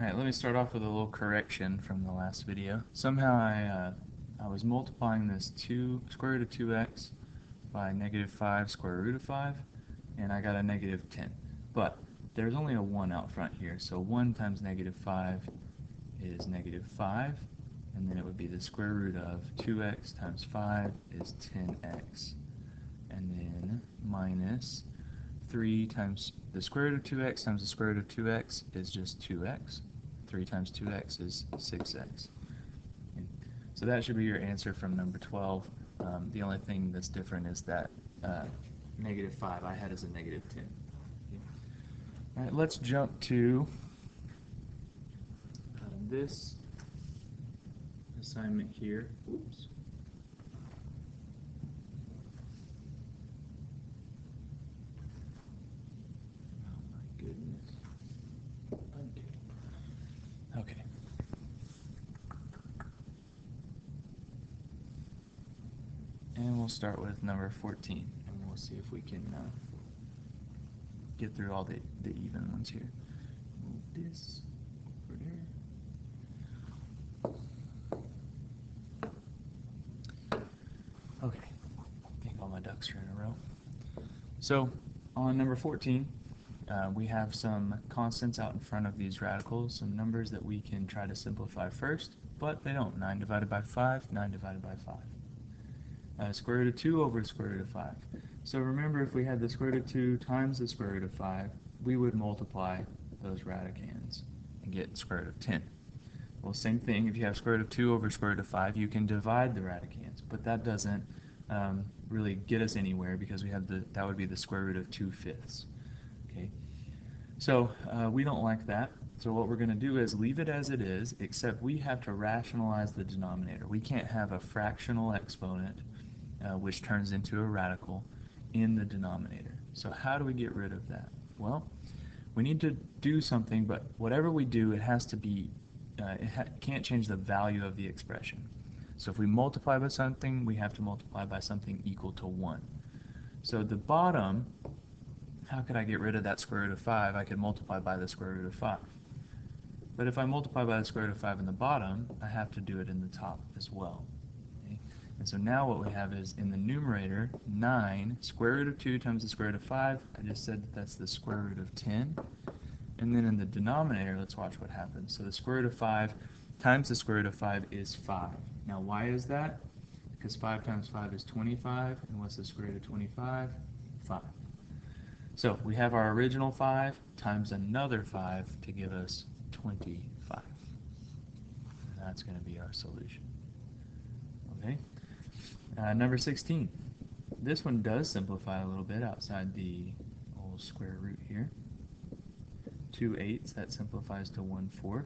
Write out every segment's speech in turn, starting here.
Alright, let me start off with a little correction from the last video. Somehow I was multiplying this square root of 2x by negative 5 square root of 5, and I got a negative 10. But there's only a 1 out front here, so 1 times negative 5 is negative 5, and then it would be the square root of 2x times 5 is 10x, and then minus 3 times the square root of 2x times the square root of 2x is just 2x. 3 times 2x is 6x. Okay. So that should be your answer from number 12. The only thing that's different is that negative 5 I had as a negative 10. Okay. All right, let's jump to this assignment here. Oops. Okay. And we'll start with number 14, and we'll see if we can get through all the even ones here. Move this over there. Okay, getting all my ducks are in a row. So on number 14, we have some constants out in front of these radicals, some numbers that we can try to simplify first, but they don't. 9 divided by 5, 9 divided by 5. Square root of 2 over square root of 5. So remember, if we had the square root of 2 times the square root of 5, we would multiply those radicands and get square root of 10. Well, same thing, if you have square root of 2 over square root of 5, you can divide the radicands, but that doesn't really get us anywhere because we have that would be the square root of 2/5. Okay, so we don't like that. So what we're going to do is leave it as it is, except we have to rationalize the denominator. We can't have a fractional exponent, which turns into a radical, in the denominator. So how do we get rid of that? Well, we need to do something, but whatever we do, it has to be, can't change the value of the expression. So if we multiply by something, we have to multiply by something equal to 1. So the bottom, how could I get rid of that square root of 5? I could multiply by the square root of 5. But if I multiply by the square root of 5 in the bottom, I have to do it in the top as well. Okay? And so now what we have is, in the numerator, 9 square root of 2 times the square root of 5. I just said that that's the square root of 10. And then in the denominator, let's watch what happens. So the square root of 5 times the square root of 5 is 5. Now why is that? Because 5 times 5 is 25, and what's the square root of 25? 5. So we have our original 5 times another 5 to give us 25. And that's going to be our solution. Okay. Number 16. This one does simplify a little bit outside the old square root here. 2/8, that simplifies to 1/4.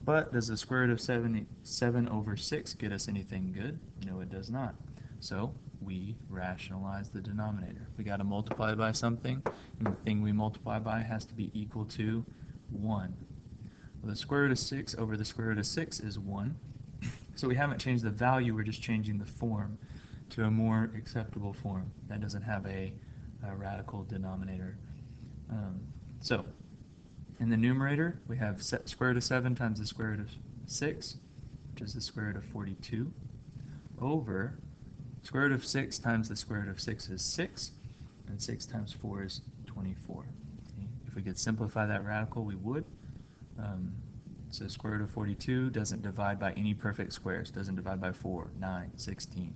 But does the square root of 7 over 6 get us anything good? No, it does not. So we rationalize the denominator. We got to multiply by something, and the thing we multiply by has to be equal to 1. Well, the square root of 6 over the square root of 6 is 1. So we haven't changed the value, we're just changing the form to a more acceptable form that doesn't have a radical denominator. So in the numerator, we have square root of 7 times the square root of 6, which is the square root of 42, over square root of 6 times the square root of 6 is 6, and 6 times 4 is 24. Okay. If we could simplify that radical, we would. So square root of 42 doesn't divide by any perfect squares, doesn't divide by 4, 9, 16.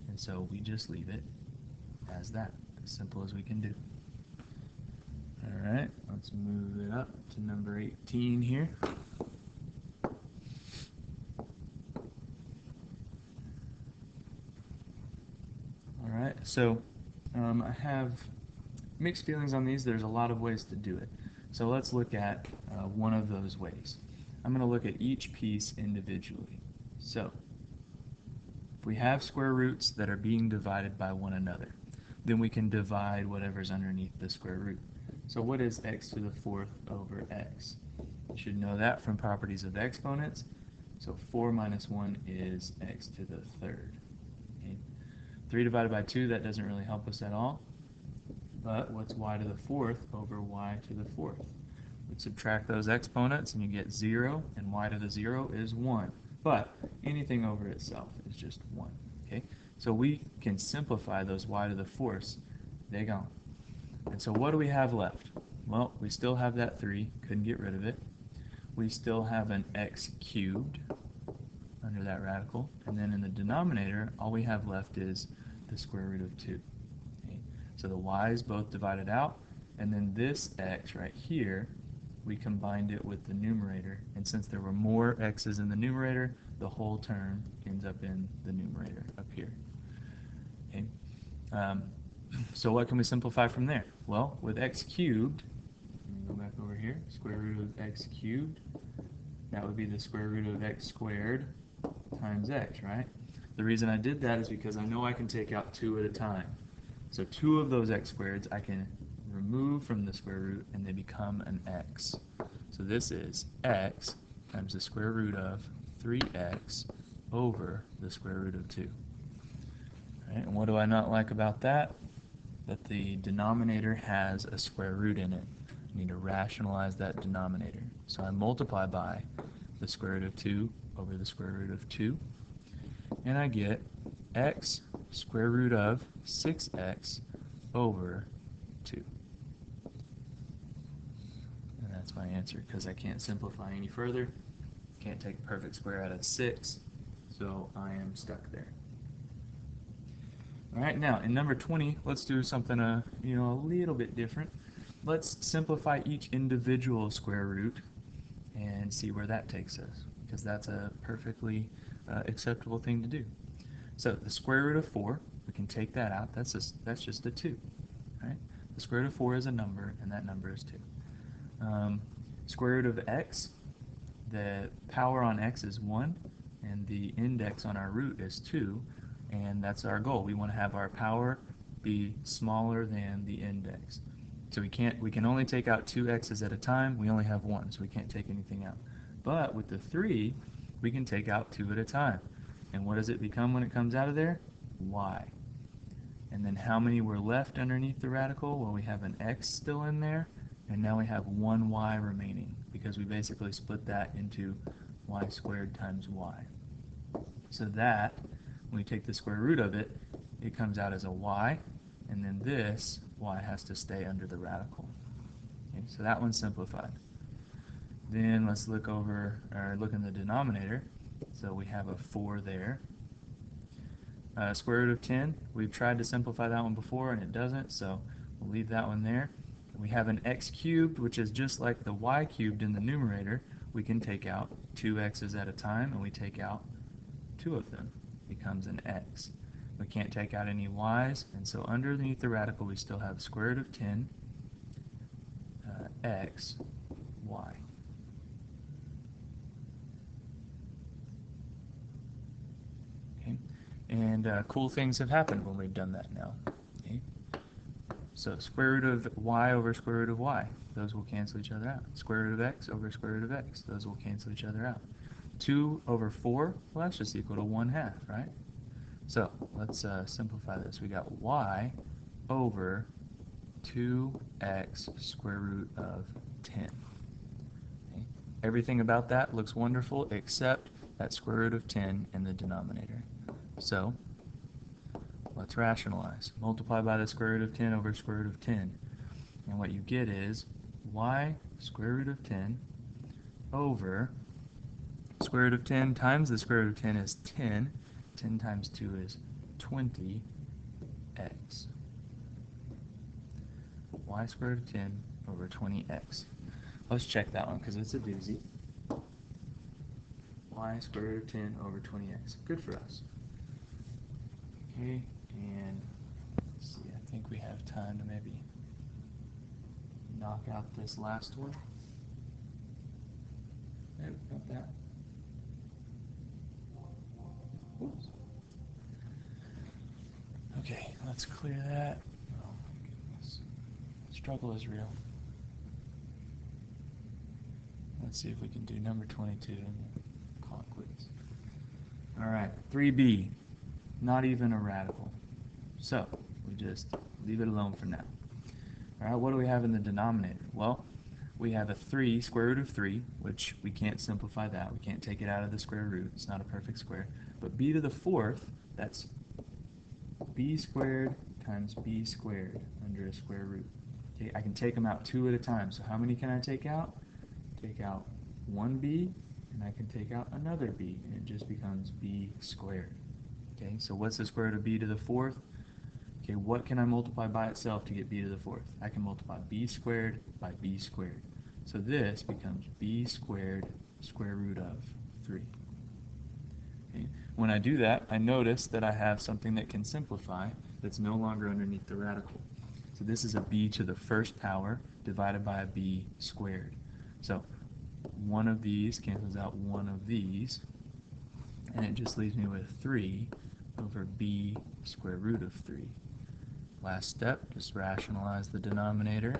And so we just leave it as that, as simple as we can do. Alright, let's move it up to number 18 here. Alright, so I have mixed feelings on these. There's a lot of ways to do it. So let's look at one of those ways. I'm going to look at each piece individually. So if we have square roots that are being divided by one another, then we can divide whatever's underneath the square root. So what is x to the 4th over x? You should know that from properties of exponents. So 4 minus 1 is x to the 3rd. Okay. 3 divided by 2, that doesn't really help us at all. But what's y to the 4th over y to the 4th? we subtract those exponents and you get 0, and y to the 0 is 1. But anything over itself is just 1. Okay? So we can simplify those y to the 4ths. They're gone. And so what do we have left? Well, we still have that 3. Couldn't get rid of it. We still have an x cubed under that radical. And then in the denominator, all we have left is the square root of 2. Okay? So the y's both divided out. And then this x right here, we combined it with the numerator. And since there were more x's in the numerator, the whole term ends up in the numerator up here. Okay? So what can we simplify from there? Well, with x cubed, go back over here, square root of x cubed, that would be the square root of x squared times x, right? The reason I did that is because I know I can take out 2 at a time. So 2 of those x squareds I can remove from the square root and they become an x. So this is x times the square root of 3x over the square root of 2. Right, and what do I not like about that? That the denominator has a square root in it. I need to rationalize that denominator. So I multiply by the square root of 2 over the square root of 2, and I get x square root of 6x over 2. And that's my answer, because I can't simplify any further. Can't take a perfect square out of 6, so I am stuck there. All right, now in number 20, let's do something a little bit different. Let's simplify each individual square root and see where that takes us, because that's a perfectly acceptable thing to do. So the square root of 4, we can take that out. That's just a 2. Right? The square root of 4 is a number, and that number is 2. Square root of x, the power on x is 1, and the index on our root is 2, and that's our goal. We want to have our power be smaller than the index. So we can only take out 2 x's at a time. We only have 1, so we can't take anything out. But with the 3, we can take out 2 at a time. And what does it become when it comes out of there? Y. And then how many were left underneath the radical? Well, we have an x still in there, and now we have 1 y remaining, because we basically split that into y squared times y. So that, when we take the square root of it, it comes out as a y, and then this y has to stay under the radical. Okay, so that one's simplified. Then let's look in the denominator. So we have a 4 there. Square root of 10, we've tried to simplify that one before and it doesn't, so we'll leave that one there. We have an x cubed, which is just like the y cubed in the numerator. We can take out 2 x's at a time, and we take out 2 of them. It becomes an x. We can't take out any y's, and so underneath the radical we still have square root of 10 x y. Okay, and cool things have happened when we've done that now. Okay, so square root of y over square root of y, those will cancel each other out. Square root of x over square root of x, those will cancel each other out. 2 over 4, well, that's just equal to 1/2, right? So let's simplify this. We got y over 2x square root of 10. Okay. Everything about that looks wonderful except that square root of 10 in the denominator. So let's rationalize. Multiply by the square root of 10 over square root of 10. And what you get is y square root of 10 over square root of 10 times the square root of 10 is 10. 10 times 2 is 20x. Y square root of 10 over 20x. Let's check that one because it's a doozy. Y square root of 10 over 20x. Good for us. Okay, and let's see, I think we have time to maybe knock out this last one. Nope, not that. Oops. Okay, let's clear that. Oh my goodness. Struggle is real. Let's see if we can do number 22 and call it quits. Alright, 3b. Not even a radical. So, we just leave it alone for now. Alright, what do we have in the denominator? Well, we have a 3, square root of 3, which we can't simplify that. We can't take it out of the square root. It's not a perfect square. But b to the 4th, that's b squared times b squared under a square root. Okay, I can take them out 2 at a time. So how many can I take out? Take out one b, and I can take out another b, and it just becomes b squared. Okay, so what's the square root of b to the 4th? Okay, what can I multiply by itself to get b to the 4th? I can multiply b squared by b squared. So this becomes b squared square root of 3. Okay. When I do that, I notice that I have something that can simplify that's no longer underneath the radical. So this is a b to the 1st power divided by a b squared. So one of these cancels out one of these, and it just leaves me with 3 over b square root of 3. Last step, just rationalize the denominator.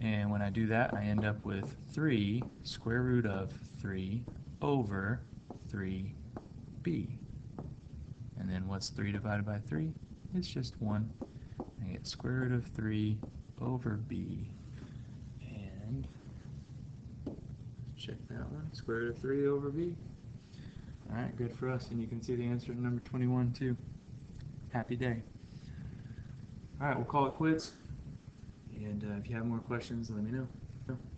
And when I do that, I end up with 3 square root of 3 over 3b. And then what's 3 divided by 3? It's just 1. I get square root of 3 over b. And check that one, square root of 3 over b. Alright, good for us. And you can see the answer to number 21 too. Happy day. Alright, we'll call it quits. And if you have more questions, let me know.